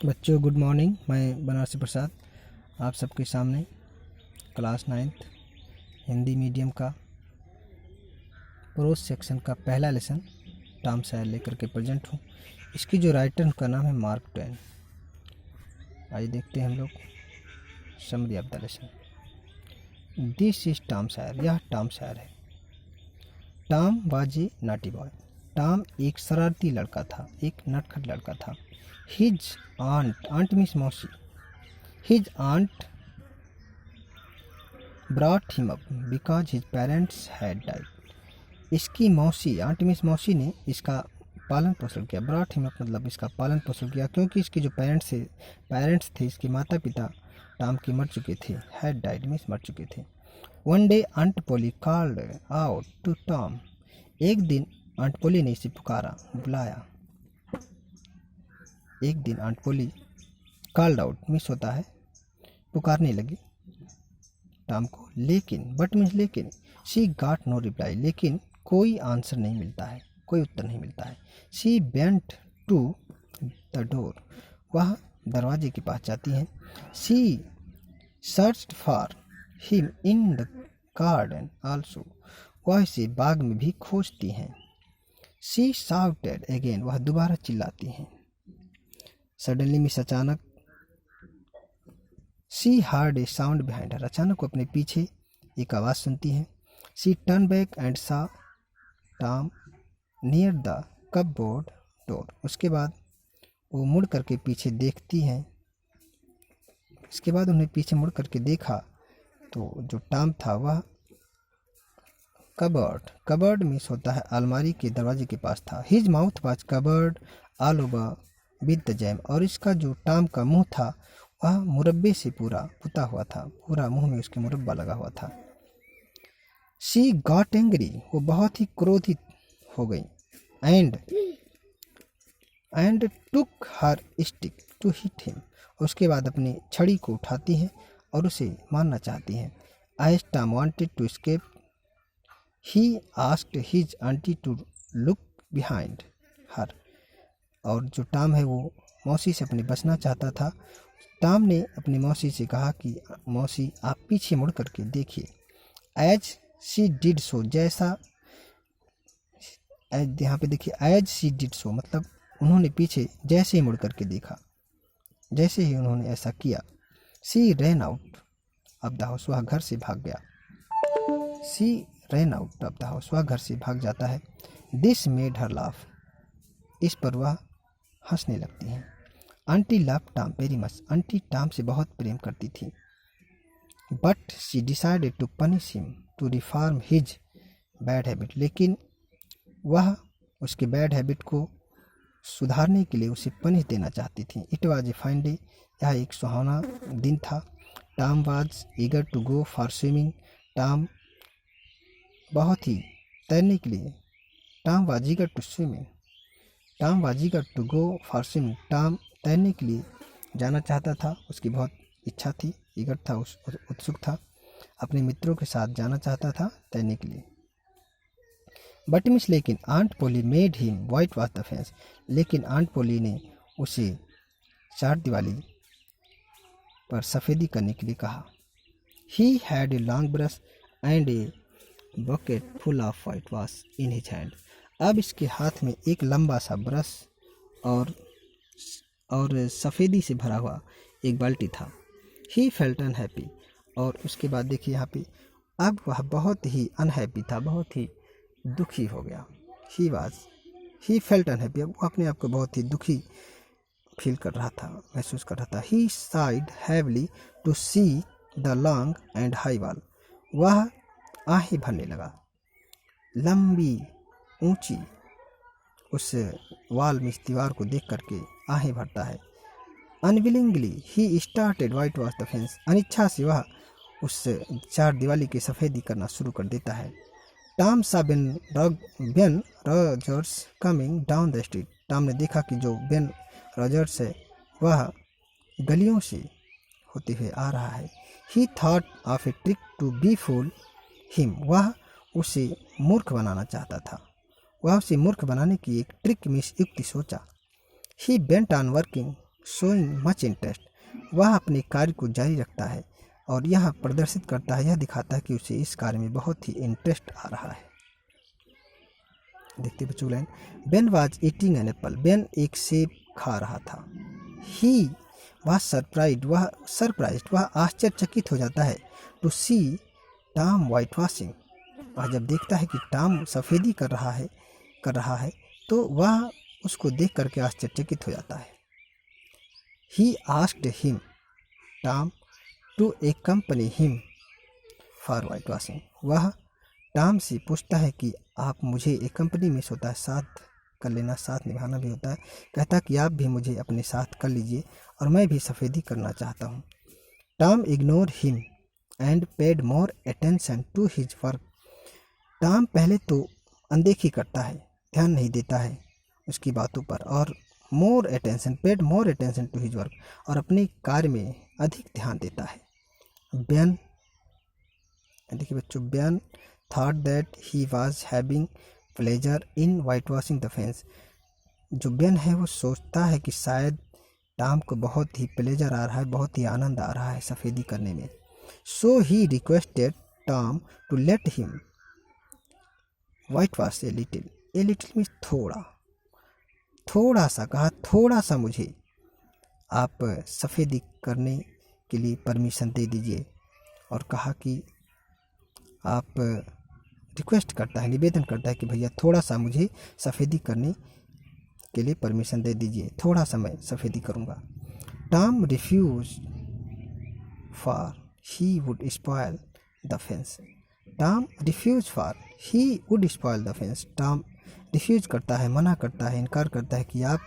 बच्चों good morning. मैं बनारसी प्रसाद आप सबके सामने क्लास 9th हिंदी मीडियम का प्रोज सेक्शन का पहला लेसन टॉम सॉयर लेकर के प्रेजेंट हूँ। इसकी जो राइटर का नाम है मार्क ट्वेन। आइए देखते हैं हम लोग summary of the lesson. This is Tom Sawyer, यह टॉम सॉयर है। Tom was a naughty boy. Tom एक शरारती लड़का था, एक नटखट लड़का था। हिज आंट, आंट मीन्स मौसी, his aunt brought him up because his parents had died. इसकी मौसी, आंट मीन्स मौसी ने इसका पालन पोषण किया। ब्रॉट हिम अप मतलब इसका पालन पोषण किया, क्योंकि इसके जो पेरेंट्स थे, इसके माता पिता टॉम के मर चुके थे। हैड डाइड मीन्स मर चुके थे। One day aunt Polly called out to Tom. एक दिन आंट पोली ने इसे पुकारा, बुलाया। एक दिन aunt Polly called out means होता है पुकारने लगी टॉम को। लेकिन बट मीन्स लेकिन, शी गॉट नो रिप्लाई, लेकिन कोई आंसर नहीं मिलता है, कोई उत्तर नहीं मिलता है। She went to the door, वह दरवाजे के पास जाती हैं। She searched for him in the garden also, वह इसे बाग में भी खोजती हैं। शी शाउटेड अगेन, वह दोबारा चिल्लाती हैं। सडनली मीन्स अचानक। She heard a sound behind her, अचानक वो अपने पीछे एक आवाज़ सुनती है। शी टर्न बैक एंड सा Tom near the cupboard door, उसके बाद वो मुड़ करके पीछे देखती हैं। इसके बाद उन्हें पीछे मुड़ करके देखा तो जो टॉम था वह कबर्ड मीन्स होता है अलमारी के दरवाजे के पास था। His mouth was covered all over with the jam, और इसका जो टॉम का मुंह था वह मुरब्बे से पूरा पुता हुआ था, पूरा मुंह में उसके मुरब्बा लगा हुआ था। शी गॉट एंग्री, वो बहुत ही क्रोधित हो गई। And took her stick to hit him, उसके बाद अपनी छड़ी को उठाती हैं और उसे मारना चाहती हैं। As Tom wanted to escape he asked his aunty to look behind her, और जो टॉम है वो मौसी से अपने बचना चाहता था। टॉम ने अपनी मौसी से कहा कि मौसी आप पीछे मुड़ करके देखिए। एज शी डिड सो, जैसा एज यहाँ पे देखिए, एज शी डिड सो मतलब उन्होंने पीछे जैसे ही मुड़ करके देखा, जैसे ही उन्होंने ऐसा किया। She ran out of the house, वह घर से भाग गया। She ran out of the house, वह घर से भाग जाता है। दिस मेड हर लाफ, इस पर वह हंसने लगती हैं। Aunty love Tom very much, आंटी टॉम से बहुत प्रेम करती थी। But she decided to punish him to reform his bad habit, लेकिन वह उसके बैड हैबिट को सुधारने के लिए उसे पनिश देना चाहती थी। It was a fine day, यह एक सुहावना दिन था। Tom was eager to go for swimming, Tom बहुत ही तैरने के लिए, Tom was eager to swimming, Tom was eager to go for swimming, Tom तैरने के लिए जाना चाहता था, उसकी बहुत इच्छा थी, ईगर था, उत्सुक था, अपने मित्रों के साथ जाना चाहता था तैरने के लिए। बट मिस, लेकिन aunt Polly made him white wash the fence, लेकिन आंट पोली ने उसे चार दीवारी पर सफ़ेदी करने के लिए कहा। He had a long brush and a bucket full of white wash in his hand, अब इसके हाथ में एक लंबा सा ब्रश और सफ़ेदी से भरा हुआ एक बाल्टी था। ही फेल्ट अनहैप्पी, और उसके बाद देखिए यहाँ पे अब वह बहुत ही अनहैप्पी था, बहुत ही दुखी हो गया। ही फेल्ट अनहैप्पी, अब वो अपने आप को बहुत ही दुखी फील कर रहा था, महसूस कर रहा था। He sighed heavily to see the long and high wall, वह आहें भरने लगा। लंबी ऊंची उस वॉल में, इस दीवार को देख करके आहें भरता है। Unwillingly he started white wash the fence, अनिच्छा से वह उस चार दीवारी की सफ़ेदी करना शुरू कर देता है। टॉम सा Ben Rogers coming down the street, Tom ने देखा कि जो बेन रॉजर्स है वह गलियों से होते हुए आ रहा है। He thought of a trick to befool him, वह उसे मूर्ख बनाना चाहता था, वह उसे मूर्ख बनाने की एक ट्रिक में युक्ति सोचा। He bent on working showing much interest, वह अपने कार्य को जारी रखता है और यह प्रदर्शित करता है, यह दिखाता है कि उसे इस कार्य में बहुत ही इंटरेस्ट आ रहा है। देखते बच्चों line, Ben was eating an apple, Ben एक सेब खा रहा था। ही वह सरप्राइज्ड, वह आश्चर्यचकित हो जाता है। To see Tom white washing, वह जब देखता है कि टॉम सफ़ेदी कर रहा है तो वह उसको देख करके आश्चर्यचकित हो जाता है। He asked him Tom to accompany him for white washing, वह टॉम से पूछता है कि आप मुझे एक कंपनी मिस होता है, साथ कर लेना, साथ निभाना भी होता है। कहता है कि आप भी मुझे अपने साथ कर लीजिए और मैं भी सफ़ेदी करना चाहता हूँ। Tom ignore him and paid more attention to his work, Tom पहले तो अनदेखी करता है, ध्यान नहीं देता है उसकी बातों पर, और paid more attention to his work, और अपने कार्य में अधिक ध्यान देता है। बेन, देखिए बच्चों, Ben thought that he was having pleasure in white washing the fence, जो बेन है वो सोचता है कि शायद टॉम को बहुत ही प्लेजर आ रहा है, बहुत ही आनंद आ रहा है सफ़ेदी करने में। So he requested Tom to let him white wash a little means थोड़ा सा कहा, थोड़ा सा मुझे आप सफ़ेदी करने के लिए परमिशन दे दीजिए, और कहा कि आप रिक्वेस्ट करता है, निवेदन करता है कि भैया थोड़ा सा मुझे सफ़ेदी करने के लिए परमिशन दे दीजिए, थोड़ा सा मैं सफ़ेदी करूँगा। Tom refuse for he would spoil the fence, Tom refuse for he would spoil the fence, Tom refuse करता है, मना करता है, इनकार करता है कि आप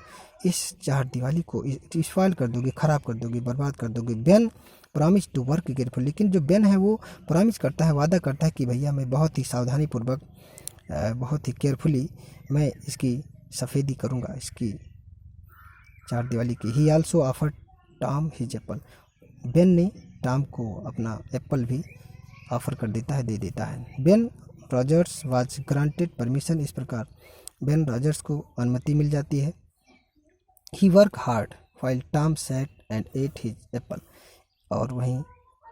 इस चार दिवाली को स्पॉयल कर दोगे, ख़राब कर दोगे, बर्बाद कर दोगे। Ben promise to work careful, लेकिन जो बेन है वो प्रॉमिस करता है, वादा करता है कि भैया मैं बहुत ही सावधानीपूर्वक, बहुत ही केयरफुली मैं इसकी सफ़ेदी करूँगा, इसकी चार दिवाली की। ही also offered Tom his Apple, Ben ने टॉम को अपना एप्पल भी ऑफर कर देता है, दे देता है। Ben Rogers was granted permission, इस प्रकार बेन रॉजर्स को अनुमति मिल जाती है। He work hard while Tom sat and ate his apple, और वहीं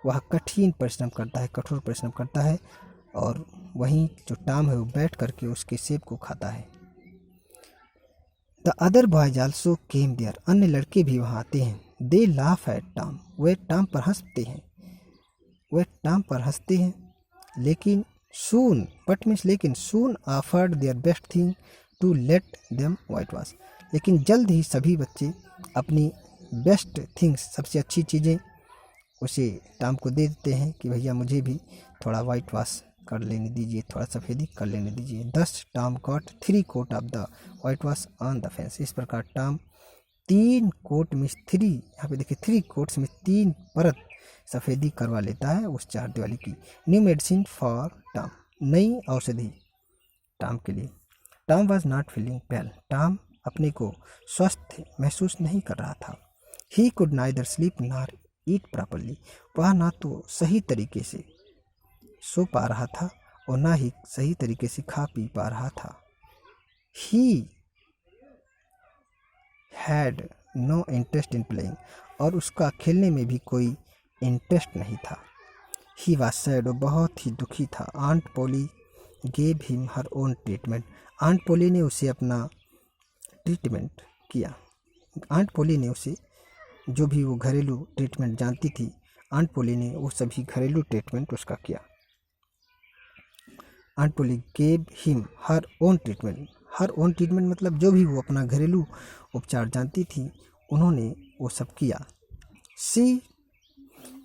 वह कठिन परिश्रम करता है, कठोर परिश्रम करता है, और वहीं जो टॉम है वो बैठ करके उसके सेब को खाता है। The other boys also came there, अन्य लड़के भी वहाँ आते हैं। दे लाफ एट टॉम, वे टॉम पर हंसते हैं, लेकिन soon offered their best thing to let them whitewash, लेकिन जल्द ही सभी बच्चे अपनी बेस्ट थिंग्स, सबसे अच्छी चीज़ें उसे टॉम को दे देते हैं कि भैया मुझे भी थोड़ा वाइट वॉश कर लेने दीजिए, थोड़ा सफ़ेदी कर लेने दीजिए। Thus Tom got 3 coat of the white wash on the fence, इस प्रकार टॉम 3 कोट में 3, यहाँ पे देखिए 3 कोट्स में 3 परत सफ़ेदी करवा लेता है उस चार दिवाली की। न्यू मेडिसिन फॉर टॉम, नई औषधि टॉम के लिए। Tom was not feeling well, Tom अपने को स्वस्थ महसूस नहीं कर रहा था। He could neither sleep nor eat properly, वह ना तो सही तरीके से सो पा रहा था और ना ही सही तरीके से खा पी पा रहा था। He had no interest in playing, और उसका खेलने में भी कोई इंटरेस्ट नहीं था। ही वाज सैड, वो बहुत ही दुखी था। Aunt Polly gave him her own treatment, Aunt Polly ने उसे अपना ट्रीटमेंट किया। आंट पोली ने उसे जो भी वो घरेलू ट्रीटमेंट जानती थी, आंट पोली ने वो सभी घरेलू ट्रीटमेंट उसका किया। Aunt Polly gave him her own treatment मतलब जो भी वो अपना घरेलू उपचार जानती थी उन्होंने वो सब किया। सी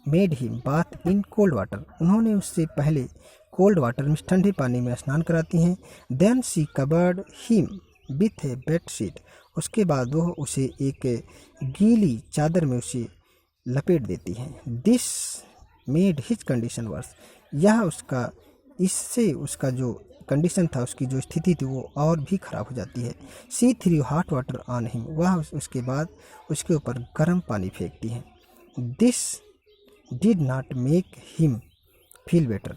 made him bath in cold water, उन्होंने उससे पहले कोल्ड वाटर में ठंडे पानी में स्नान कराती हैं। Then she covered him with a bed sheet, उसके बाद वह उसे एक गीली चादर में उसे लपेट देती हैं। This made his condition worse, इससे उसका जो कंडीशन था, उसकी जो स्थिति थी वो और भी ख़राब हो जाती है। She threw hot water on him, वह उसके बाद उसके ऊपर गर्म पानी फेंकती हैं। This did not make him feel better,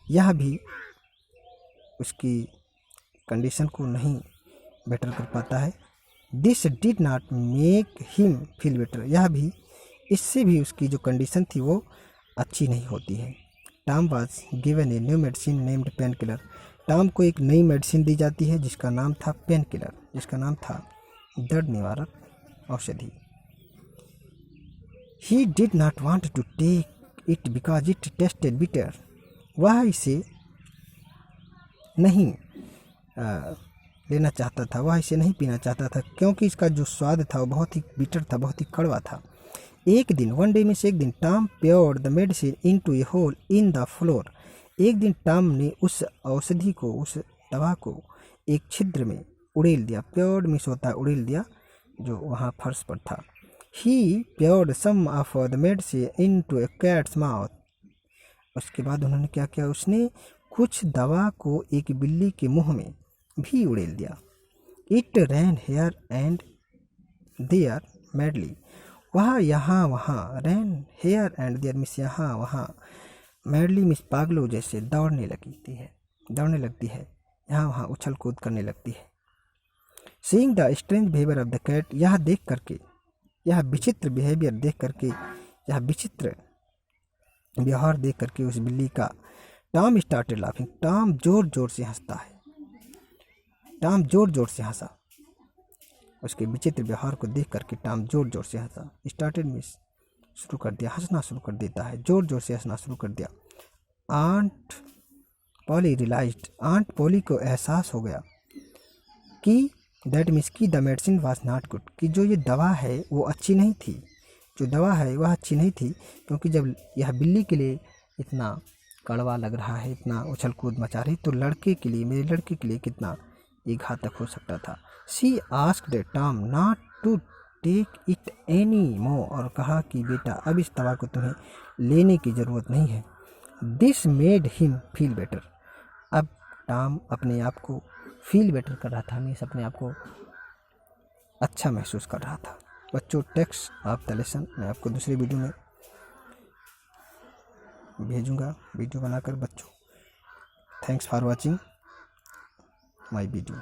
यह भी उसकी कंडीशन को नहीं बेटर कर पाता है। This did not make him feel better, यह भी इससे भी उसकी जो कंडीशन थी वो अच्छी नहीं होती है। Tom was given a new medicine named pain killer, Tom को एक नई मेडिसिन दी जाती है जिसका नाम था पेन किलर, जिसका नाम था दर्द निवारक औषधि। He did not want to take it because it tasted bitter, वह इसे नहीं लेना चाहता था, वह इसे नहीं पीना चाहता था क्योंकि इसका जो स्वाद था वो बहुत ही बिटर था, बहुत ही कड़वा था। एक दिन, वन डे में से एक दिन, Tom poured the medicine into a hole in the floor, एक दिन टॉम ने उस औषधि को, उस दवा को एक छिद्र में उड़ेल दिया। प्योर्ड मिस होता है उड़ेल दिया, जो वहाँ फर्श पर था। He poured some of the medicine into a cat's mouth, उसके बाद उन्होंने क्या किया, उसने कुछ दवा को एक बिल्ली के मुंह में भी उड़ेल दिया। It ran here and there madly, वह यहाँ वहाँ, रैन हेयर एंड देयर मिस यहाँ वहाँ, मैडली मिस पागलों जैसे दौड़ने लगती है, यहाँ वहाँ उछल कूद करने लगती है। Seeing the strange behaviour of the cat, यह देख करके, यह विचित्र बिहेवियर देख करके, यह विचित्र व्यवहार देख करके उस बिल्ली का, टॉम स्टार्टेड लाफिंग, टॉम जोर जोर से हंसता है, टॉम जोर जोर से हंसा, उसके विचित्र व्यवहार को देख करके टॉम जोर जोर से हंसा। स्टार्टेड मिस शुरू कर दिया, हंसना शुरू कर देता है, जोर जोर से हंसना शुरू कर दिया। Aunt Polly realized, aunt Polly को एहसास हो गया कि दैट मीन्स की the medicine was not good, कि जो ये दवा है वो अच्छी नहीं थी, जो दवा है वह अच्छी नहीं थी, क्योंकि जब यह बिल्ली के लिए इतना कड़वा लग रहा है, इतना उछल कूद मचा रही, तो लड़के के लिए, मेरे लड़के के लिए कितना ये घातक हो सकता था। She asked Tom not to take it any more, और कहा कि बेटा अब इस दवा को तुम्हें लेने की ज़रूरत नहीं है। This made him feel better, अब टॉम अपने आप को फील बेटर कर रहा था, मीन्स अपने आप को अच्छा महसूस कर रहा था। बच्चों, टेक्स्ट ऑफ द लेसन मैं आपको दूसरी वीडियो में भेजूंगा, वीडियो बनाकर बच्चों। Thanks for watching my video.